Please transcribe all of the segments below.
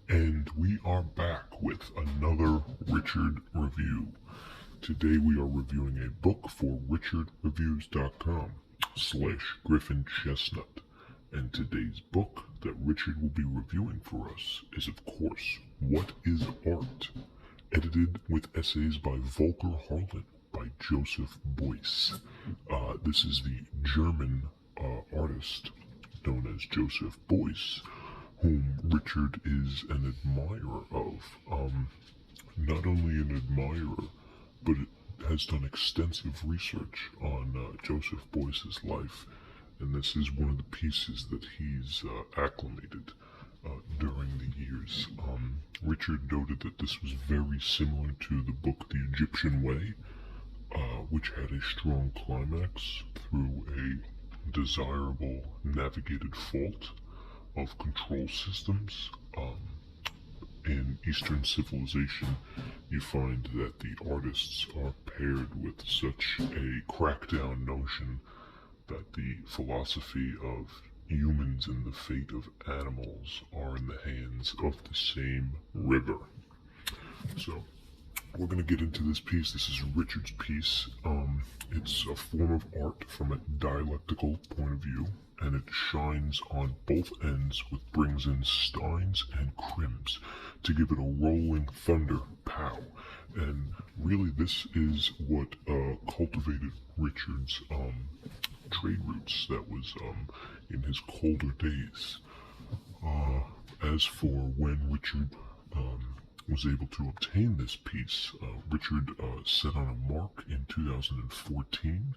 And we are back with another Richard review. Today we are reviewing a book for richardreviews.com/Griffin Chestnut. And today's book that Richard will be reviewing for us is, of course, What is Art? Edited with essays by Volker Harlan by Joseph Beuys. This is the German artist known as Joseph Beuys, whom Richard is an admirer of. Not only an admirer, but has done extensive research on Joseph Beuys's life, and this is one of the pieces that he's acclimated during the years. Richard noted that this was very similar to the book The Egyptian Way, which had a strong climax through a desirable navigated fault of control systems. In Eastern civilization, you find that the artists are paired with such a crackdown notion that the philosophy of humans and the fate of animals are in the hands of the same river. So, we're going to get into this piece. This is Richard's piece. It's a form of art from a dialectical point of view, and it shines on both ends, which brings in steins and crims to give it a rolling thunder pow. And really, this is what cultivated Richard's trade routes that was in his colder days. As for when Richard was able to obtain this piece, Richard set on a mark in 2014,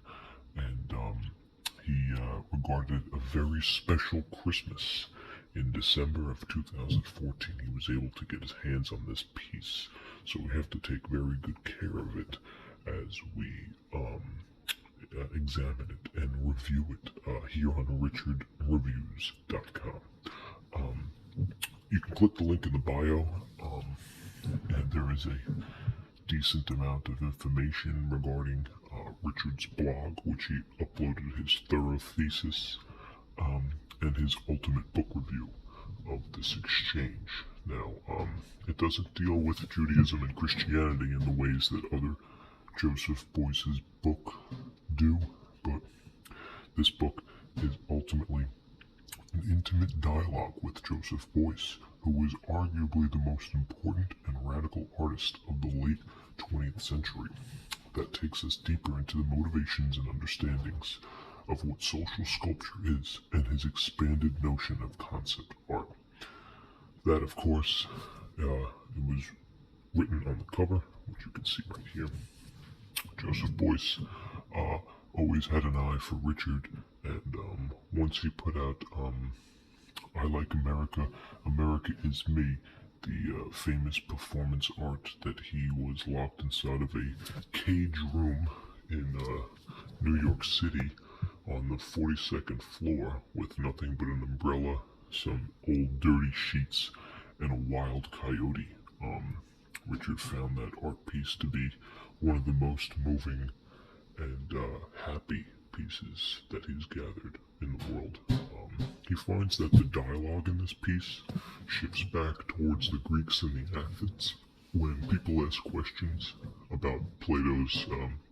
and he regarded a very special Christmas in December of 2014. He was able to get his hands on this piece, so we have to take very good care of it as we examine it and review it here on richardreviews.com. You can click the link in the bio, and there is a decent amount of information regarding Richard's blog, which he uploaded his thorough thesis and his ultimate book review of this exchange. Now, it doesn't deal with Judaism and Christianity in the ways that other Joseph Beuys's book do, but this book is ultimately an intimate dialogue with Joseph Beuys, who was arguably the most important and radical artist of the late 20th century. That takes us deeper into the motivations and understandings of what social sculpture is and his expanded notion of concept art. That, of course, it was written on the cover, which you can see right here. Joseph Beuys always had an eye for Richard, and once he put out I Like America, America Is Me, the famous performance art that he was locked inside of a cage room in New York City on the 42nd floor with nothing but an umbrella, some old dirty sheets, and a wild coyote. Richard found that art piece to be one of the most moving and happy pieces that he's gathered in the world. He finds that the dialogue in this piece shifts back towards the Greeks and the Athens. When people ask questions about Plato's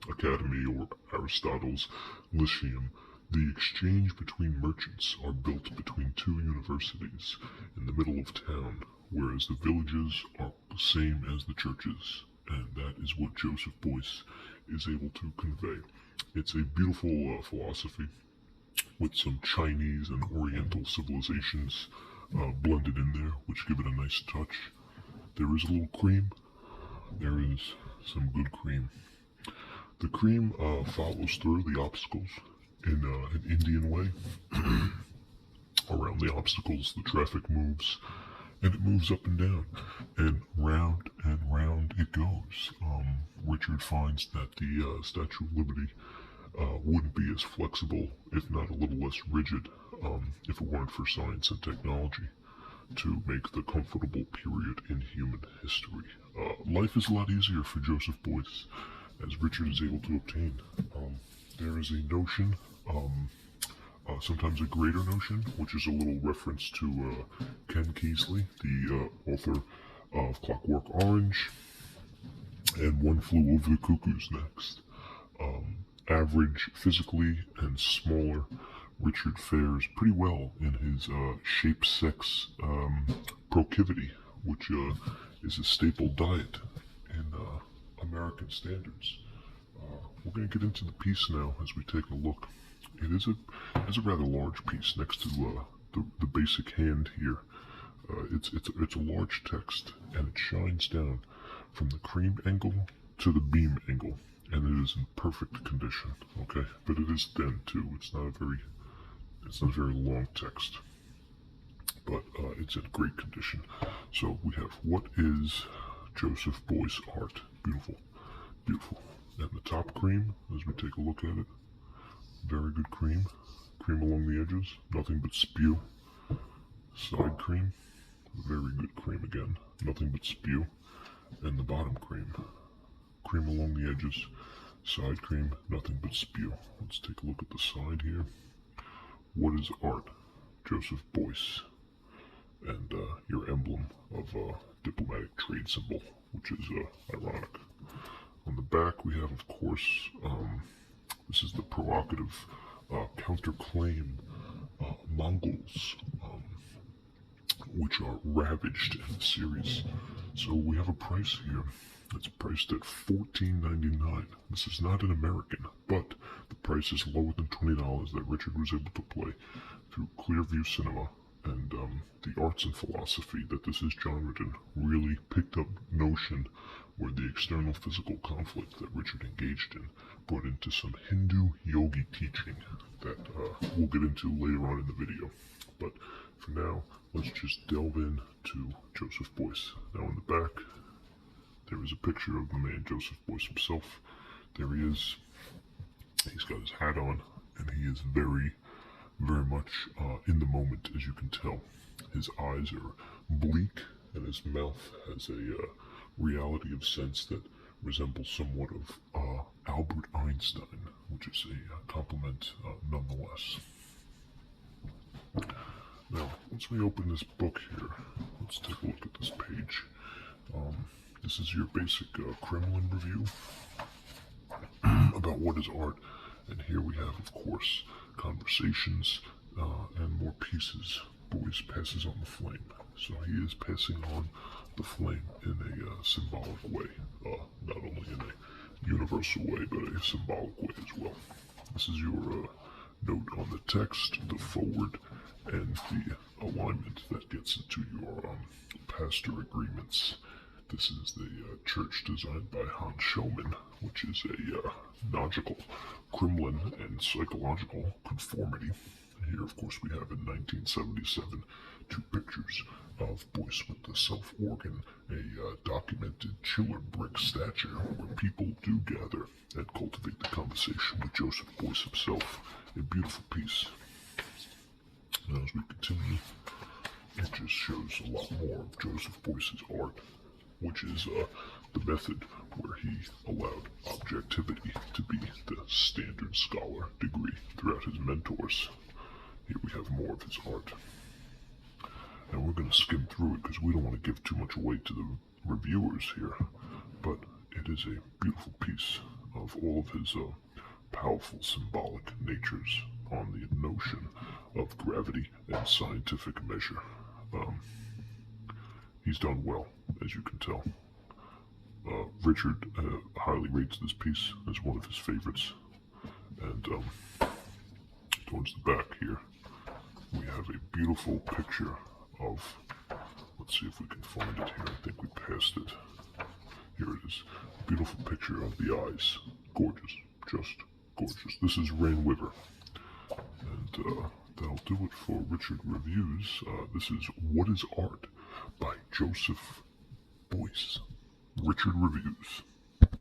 Academy or Aristotle's Lyceum, the exchange between merchants are built between two universities in the middle of town, whereas the villages are the same as the churches, and that is what Joseph Beuys is able to convey. It's a beautiful philosophy with some Chinese and Oriental civilizations blended in there, which give it a nice touch. There is a little cream. There is some good cream. The cream follows through the obstacles in an Indian way. Around the obstacles, the traffic moves, and it moves up and down, and round it goes. Richard finds that the Statue of Liberty wouldn't be as flexible, if not a little less rigid, if it weren't for science and technology to make the comfortable period in human history. Life is a lot easier for Joseph Beuys, as Richard is able to obtain. There is a notion sometimes a greater notion, which is a little reference to Ken Kesey, the author of Clockwork Orange, and One Flew Over the Cuckoo's Nest. Average physically and smaller, Richard fares pretty well in his shape-sex proclivity, which is a staple diet in American standards. We're going to get into the piece now as we take a look. It is a rather large piece next to the basic hand here. It's a large text, and it shines down from the cream angle to the beam angle, and it is in perfect condition. Okay, but it is thin too. It's not a very long text, but it's in great condition. So we have what is Joseph Beuys art? Beautiful, beautiful. And the top cream, as we take a look at it, very good cream. Cream along the edges, nothing but spew. Side cream, very good cream again, nothing but spew. And the bottom cream, cream along the edges, side cream, nothing but spew. Let's take a look at the side here. What is art? Joseph Beuys. And your emblem of diplomatic trade symbol, which is ironic. On the back we have, of course, this is the provocative counterclaim Mongols, which are ravaged in the series. So we have a price here. It's priced at $14.99. This is not an American, but the price is lower than $20 that Richard was able to play through Clearview Cinema and the arts and philosophy that this is John Ridden really picked up notion where the external physical conflict that Richard engaged in brought into some Hindu yogi teaching that we'll get into later on in the video. But for now, let's just delve into Joseph Beuys. Now in the back, there is a picture of the man Joseph Beuys himself. There he is. He's got his hat on, and he is very, very much in the moment, as you can tell. His eyes are bleak, and his mouth has a reality of sense that resembles somewhat of Albert Einstein, which is a compliment nonetheless. Now, once we open this book here, let's take a look at this page. This is your basic Kremlin review about what is art, and here we have, of course, conversations and more pieces. Beuys passes on the flame, so he is passing on the flame in a symbolic way, not only in a universal way, but a symbolic way as well. This is your note on the text, the forward, and the alignment that gets into your pastor agreements. This is the church designed by Hans Schellmann, which is a logical, Kremlin, and psychological conformity. Here, of course, we have in 1977 two pictures of Beuys with the self-organ, a documented chiller brick statue where people do gather and cultivate the conversation with Joseph Beuys himself. A beautiful piece. Now, as we continue, it just shows a lot more of Joseph Beuys's art, which is the method where he allowed objectivity to be the standard scholar degree throughout his mentors. Here we have more of his art. And we're going to skim through it because we don't want to give too much away to the reviewers here, but it is a beautiful piece of all of his powerful symbolic natures on the notion of gravity and scientific measure. He's done well, as you can tell. Richard highly rates this piece as one of his favorites. And towards the back here, we have a beautiful picture of, let's see if we can find it here. I think we passed it. Here it is. Beautiful picture of the eyes. Gorgeous. Just gorgeous. This is Rain Wiver. And that'll do it for Richard Reviews. This is What is Art by Joseph Beuys. Richard Reviews.